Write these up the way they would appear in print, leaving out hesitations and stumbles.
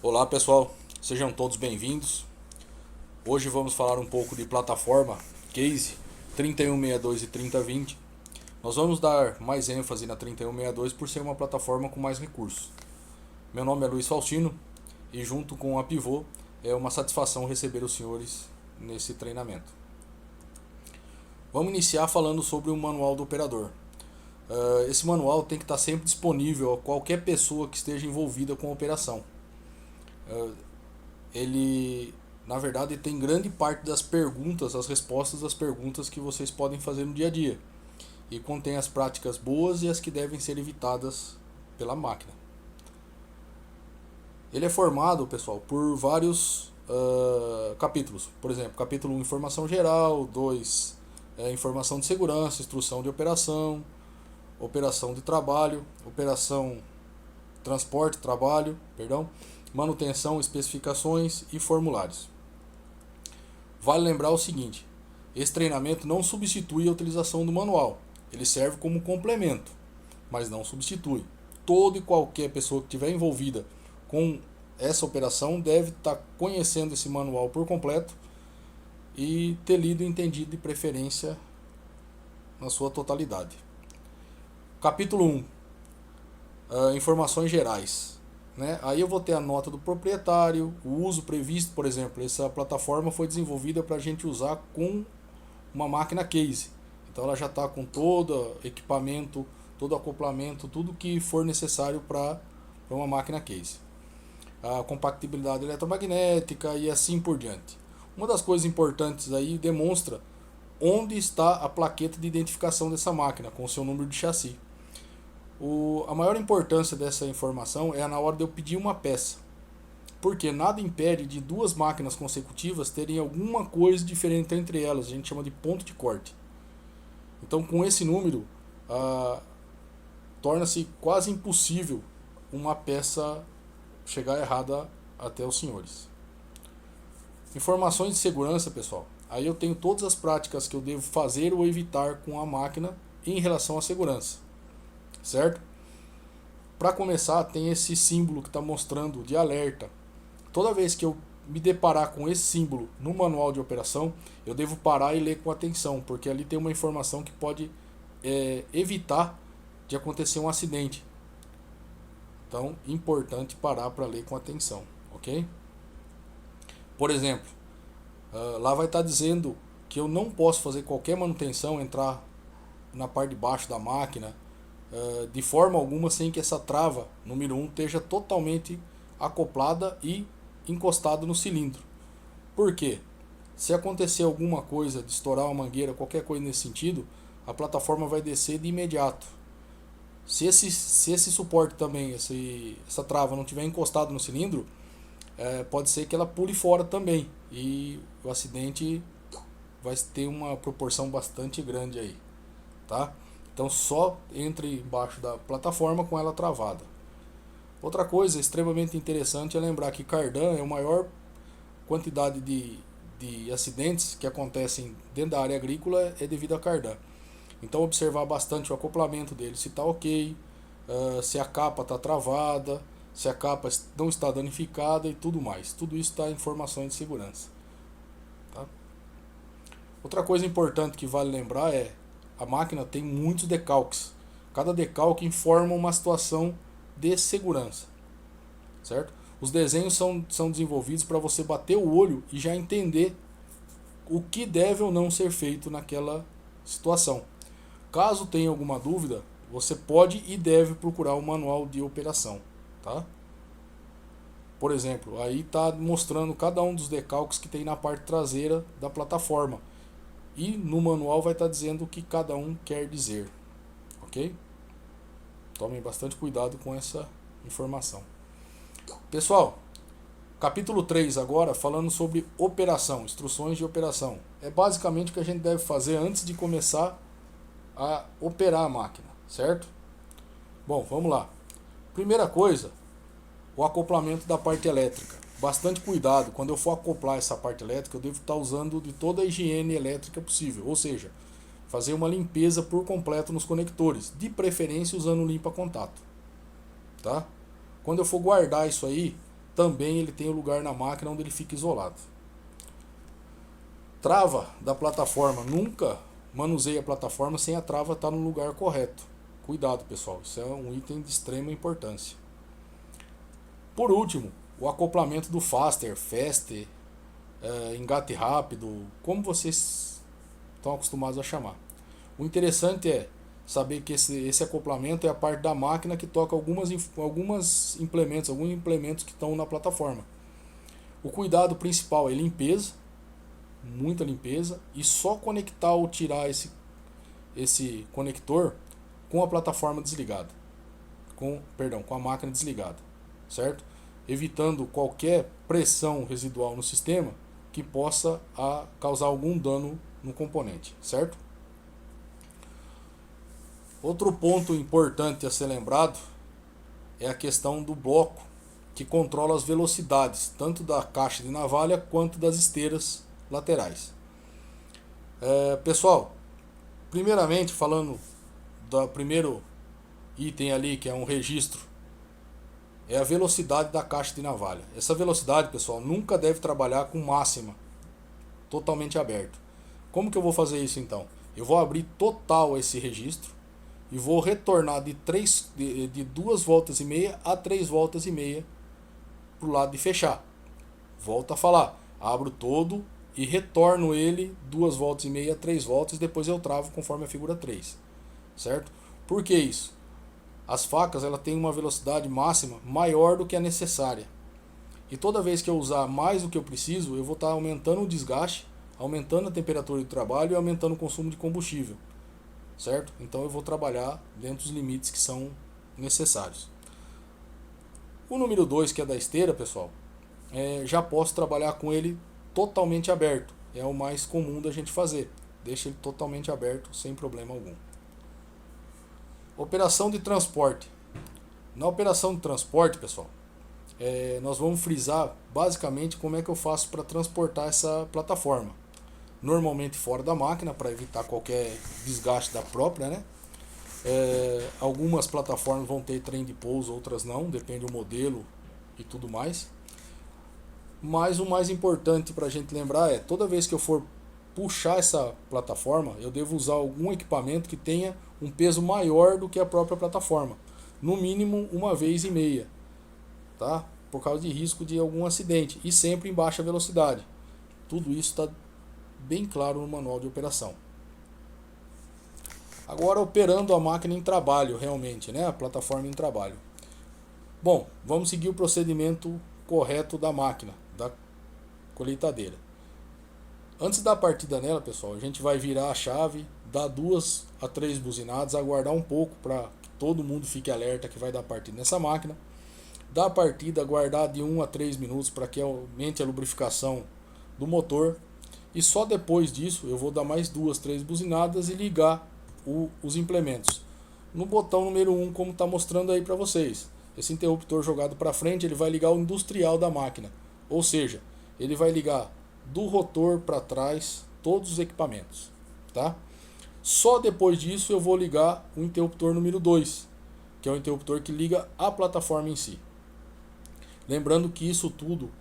Olá pessoal, sejam todos bem-vindos. Hoje vamos falar um pouco de plataforma, case 3162 e 3020. Nós vamos dar mais ênfase na 3162 por ser uma plataforma com mais recursos. Meu nome é Luiz Faustino e junto com a Pivô é uma satisfação receber os senhores nesse treinamento. Vamos iniciar falando sobre o manual do operador. Esse manual tem que estar sempre disponível a qualquer pessoa que esteja envolvida com a operação. Ele, na verdade, tem grande parte das perguntas, as respostas das perguntas que vocês podem fazer no dia a dia. E contém as práticas boas e as que devem ser evitadas pela máquina. Ele é formado, pessoal, por vários capítulos. Por exemplo, capítulo 1, informação geral, 2, informação de segurança, instrução de operação, operação de trabalho, operação transporte, trabalho, manutenção, especificações e formulários. Vale lembrar o seguinte: esse treinamento não substitui a utilização do manual, ele serve como complemento, mas não substitui. Toda e qualquer pessoa que estiver envolvida com essa operação deve estar conhecendo esse manual por completo e ter lido e entendido de preferência na sua totalidade. Capítulo 1, informações gerais. Aí eu vou ter a nota do proprietário, o uso previsto, por exemplo, essa plataforma foi desenvolvida para a gente usar com uma máquina case. Então ela já está com todo equipamento, todo acoplamento, tudo que for necessário para uma máquina case. A compatibilidade eletromagnética e assim por diante. Uma das coisas importantes aí demonstra onde está a plaqueta de identificação dessa máquina com o seu número de chassi. A maior importância dessa informação é na hora de eu pedir uma peça, porque nada impede de duas máquinas consecutivas terem alguma coisa diferente entre elas, a gente chama de ponto de corte. Então, com esse número, torna-se quase impossível uma peça chegar errada até os senhores. Informações de segurança, pessoal. Aí eu tenho todas as práticas que eu devo fazer ou evitar com a máquina em relação à segurança. Certo? Para começar, tem esse símbolo que está mostrando de alerta. Toda vez que eu me deparar com esse símbolo no manual de operação, eu devo parar e ler com atenção, porque ali tem uma informação que pode evitar de acontecer um acidente. Então, importante parar para ler com atenção, ok? Por exemplo, lá vai estar dizendo que eu não posso fazer qualquer manutenção, entrar na parte de baixo da máquina, de forma alguma sem que essa trava número 1 esteja totalmente acoplada e encostada no cilindro. Por quê? Se acontecer alguma coisa de estourar uma mangueira, qualquer coisa nesse sentido, a plataforma vai descer de imediato. Se esse suporte também, essa trava não estiver encostado no cilindro, pode ser que ela pule fora também e o acidente vai ter uma proporção bastante grande aí, tá? Então só entre embaixo da plataforma com ela travada. Outra coisa extremamente interessante é lembrar que cardan é a maior quantidade de acidentes que acontecem dentro da área agrícola é devido a cardan. Então observar bastante o acoplamento dele, se está ok, se a capa está travada, se a capa não está danificada e tudo mais. Tudo isso está em informações de segurança. Tá? Outra coisa importante que vale lembrar é a máquina tem muitos decalques. Cada decalque informa uma situação de segurança, certo? Os desenhos são desenvolvidos para você bater o olho e já entender o que deve ou não ser feito naquela situação. Caso tenha alguma dúvida, você pode e deve procurar o manual de operação, tá? Por exemplo, aí está mostrando cada um dos decalques que tem na parte traseira da plataforma. E no manual vai estar dizendo o que cada um quer dizer, ok? Tomem bastante cuidado com essa informação. Pessoal, capítulo 3 agora, falando sobre operação, instruções de operação. É basicamente o que a gente deve fazer antes de começar a operar a máquina, certo? Bom, vamos lá. Primeira coisa, o acoplamento da parte elétrica. Bastante cuidado, quando eu for acoplar essa parte elétrica, eu devo estar usando de toda a higiene elétrica possível, ou seja, fazer uma limpeza por completo nos conectores, de preferência usando limpa-contato. Tá? Quando eu for guardar isso aí, também ele tem o lugar na máquina onde ele fica isolado. Trava da plataforma, nunca manuseie a plataforma sem a trava estar no lugar correto. Cuidado, pessoal, isso é um item de extrema importância. Por último, o acoplamento do faster, engate rápido, como vocês estão acostumados a chamar. O interessante é saber que esse acoplamento é a parte da máquina que toca alguns implementos que estão na plataforma. O cuidado principal é limpeza, muita limpeza, e só conectar ou tirar esse conector com a plataforma desligada, com a máquina desligada, certo? Evitando qualquer pressão residual no sistema que possa causar algum dano no componente, certo? Outro ponto importante a ser lembrado é a questão do bloco que controla as velocidades, tanto da caixa de navalha quanto das esteiras laterais. Pessoal, primeiramente falando do primeiro item ali, que é um registro, é a velocidade da caixa de navalha. Essa velocidade, pessoal, nunca deve trabalhar com máxima, totalmente aberto. Como que eu vou fazer isso então? Eu vou abrir total esse registro e vou retornar de 2 voltas e meia a 3 voltas e meia para o lado de fechar. Volto a falar, abro todo e retorno ele 2 voltas e meia a 3 voltas, depois eu travo conforme a figura 3, certo? Por que isso? As facas ela têm uma velocidade máxima maior do que a necessária. E toda vez que eu usar mais do que eu preciso, eu vou estar aumentando o desgaste, aumentando a temperatura de trabalho e aumentando o consumo de combustível, certo? Então eu vou trabalhar dentro dos limites que são necessários. O número 2, que é da esteira, pessoal, já posso trabalhar com ele totalmente aberto. É o mais comum da gente fazer. Deixa ele totalmente aberto, sem problema algum. Operação de transporte. Na operação de transporte, pessoal, nós vamos frisar basicamente como é que eu faço para transportar essa plataforma. Normalmente fora da máquina, para evitar qualquer desgaste da própria, né? Algumas plataformas vão ter trem de pouso, outras não, depende do modelo e tudo mais. Mas o mais importante para a gente lembrar é, toda vez que eu for puxar essa plataforma, eu devo usar algum equipamento que tenha um peso maior do que a própria plataforma, no mínimo 1,5 vezes, tá? Por causa de risco de algum acidente, e sempre em baixa velocidade. Tudo isso está bem claro no manual de operação. Agora, operando a máquina em trabalho realmente, né? A plataforma em trabalho. Bom, vamos seguir o procedimento correto da máquina, da colheitadeira. Antes da partida nela, pessoal, a gente vai virar a chave, dar 2 a 3 buzinadas, aguardar um pouco para que todo mundo fique alerta que vai dar partida nessa máquina. Dar a partida, aguardar de 1 a 3 minutos para que aumente a lubrificação do motor. E só depois disso eu vou dar mais 2, 3 buzinadas e ligar os implementos. No botão número 1, como está mostrando aí para vocês. Esse interruptor jogado para frente, ele vai ligar o industrial da máquina. Ou seja, ele vai ligar do rotor para trás todos os equipamentos, tá? Só depois disso eu vou ligar o interruptor número 2, que é o interruptor que liga a plataforma em si. Lembrando que isso tudo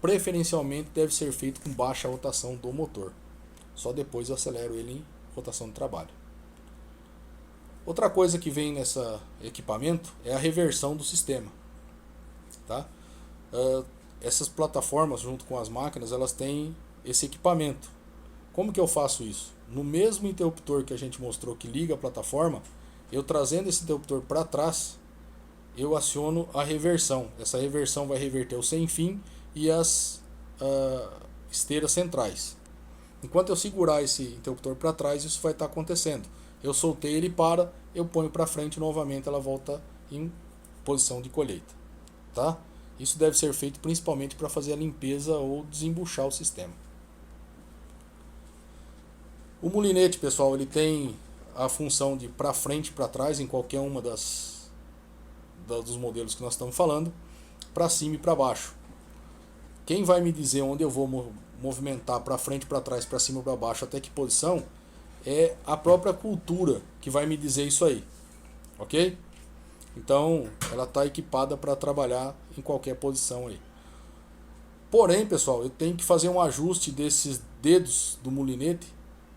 preferencialmente deve ser feito com baixa rotação do motor. Só depois eu acelero ele em rotação de trabalho. Outra coisa que vem nesse equipamento é a reversão do sistema, tá? Essas plataformas junto com as máquinas, elas têm esse equipamento. Como que eu faço isso? No mesmo interruptor que a gente mostrou que liga a plataforma, eu trazendo esse interruptor para trás, eu aciono a reversão. Essa reversão vai reverter o sem fim e as esteiras centrais. Enquanto eu segurar esse interruptor para trás, isso vai estar acontecendo. Eu soltei ele para, eu ponho para frente novamente, ela volta em posição de colheita, tá? Isso deve ser feito principalmente para fazer a limpeza ou desembuchar o sistema. O molinete, pessoal, ele tem a função de para frente e para trás em qualquer uma dos modelos que nós estamos falando, para cima e para baixo. Quem vai me dizer onde eu vou movimentar para frente, para trás, para cima e para baixo, até que posição, é a própria cultura que vai me dizer isso aí, ok? Então ela está equipada para trabalhar em qualquer posição aí. Porém, pessoal, eu tenho que fazer um ajuste desses dedos do mulinete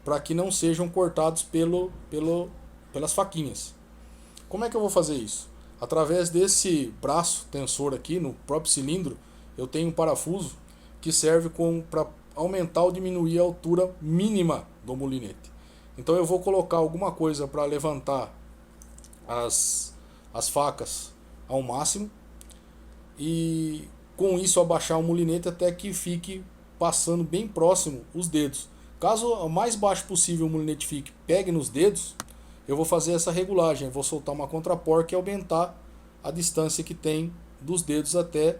para que não sejam cortados pelas faquinhas. Como é que eu vou fazer isso? Através desse braço tensor aqui no próprio cilindro, eu tenho um parafuso que serve para aumentar ou diminuir a altura mínima do mulinete. Então eu vou colocar alguma coisa para levantar as facas ao máximo e com isso abaixar o mulinete até que fique passando bem próximo os dedos. Caso o mais baixo possível o mulinete fique, pegue nos dedos, eu vou fazer essa regulagem, eu vou soltar uma contraporca e aumentar a distância que tem dos dedos até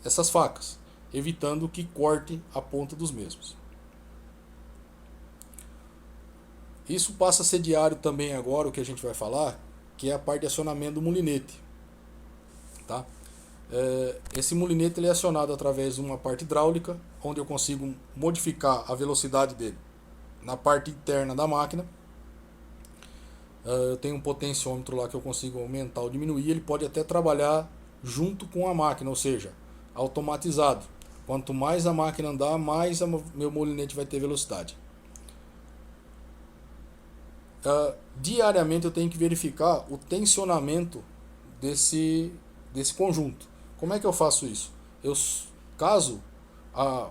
essas facas, evitando que corte a ponta dos mesmos. Isso passa a ser diário também agora, o que a gente vai falar, que é a parte de acionamento do mulinete. Tá? Esse mulinete ele é acionado através de uma parte hidráulica, onde eu consigo modificar a velocidade dele na parte interna da máquina. Eu tenho um potenciômetro lá que eu consigo aumentar ou diminuir. Ele pode até trabalhar junto com a máquina, ou seja, automatizado. Quanto mais a máquina andar, mais meu molinete vai ter velocidade. Diariamente eu tenho que verificar o tensionamento desse conjunto. Como é que eu faço isso? Caso a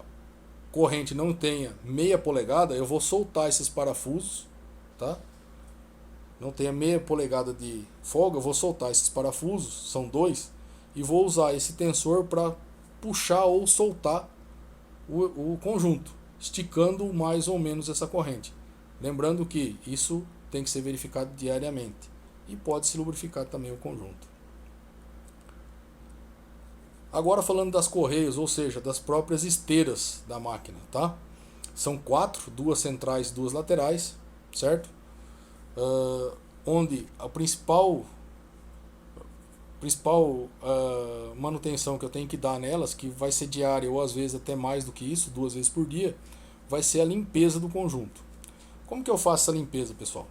corrente não tenha meia polegada, eu vou soltar esses parafusos, tá? Não tenha meia polegada de folga, eu vou soltar esses parafusos, são dois, e vou usar esse tensor para puxar ou soltar o conjunto, esticando mais ou menos essa corrente. Lembrando que isso tem que ser verificado diariamente e pode-se lubrificar também o conjunto. Agora falando das correias, ou seja, das próprias esteiras da máquina, tá? São 4, 2 centrais e 2 laterais, certo? Onde a principal manutenção que eu tenho que dar nelas, que vai ser diária ou às vezes até mais do que isso, 2 vezes por dia, vai ser a limpeza do conjunto. Como que eu faço essa limpeza, pessoal?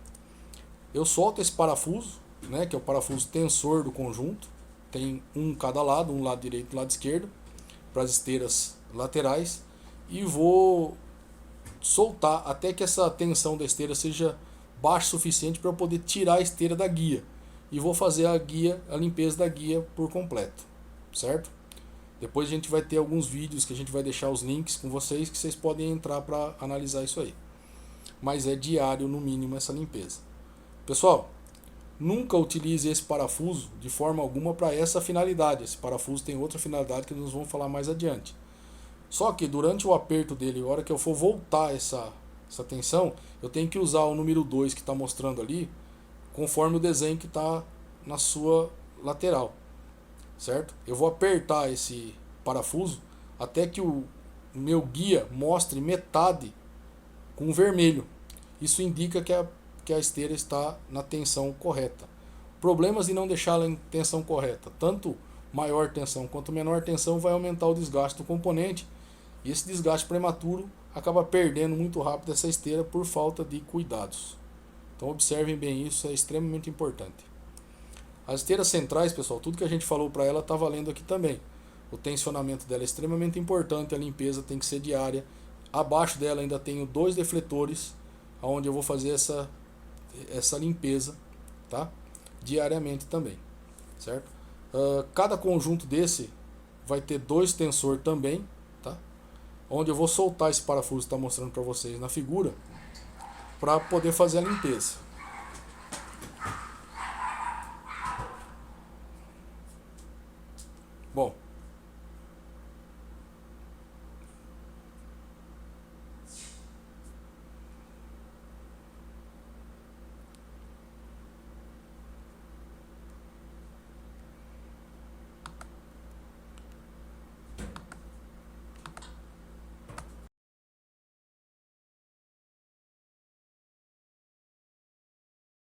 Eu solto esse parafuso, né, que é o parafuso tensor do conjunto, tem um cada lado, um lado direito e um lado esquerdo, para as esteiras laterais, e vou soltar até que essa tensão da esteira seja baixa o suficiente para eu poder tirar a esteira da guia, e vou fazer a limpeza da guia por completo, certo? Depois a gente vai ter alguns vídeos que a gente vai deixar os links com vocês, que vocês podem entrar para analisar isso aí. Mas é diário no mínimo essa limpeza. Pessoal, nunca utilize esse parafuso de forma alguma para essa finalidade. Esse parafuso tem outra finalidade que nós vamos falar mais adiante. Só que durante o aperto dele, a hora que eu for voltar essa tensão, eu tenho que usar o número 2 que está mostrando ali, conforme o desenho que está na sua lateral, certo? Eu vou apertar esse parafuso até que o meu guia mostre metade com vermelho. Isso indica que a esteira está na tensão correta. Problemas de não deixá-la em tensão correta, tanto maior tensão quanto menor tensão, vai aumentar o desgaste do componente, e esse desgaste prematuro acaba perdendo muito rápido essa esteira por falta de cuidados. Então observem bem isso, é extremamente importante. As esteiras centrais, pessoal, tudo que a gente falou para ela está valendo aqui também. O tensionamento dela é extremamente importante, a limpeza tem que ser diária. Abaixo dela ainda tenho 2 defletores, onde eu vou fazer essa limpeza, tá? Diariamente também, certo? Cada conjunto desse vai ter 2 tensor também, tá? Onde eu vou soltar esse parafuso que está mostrando para vocês na figura, para poder fazer a limpeza.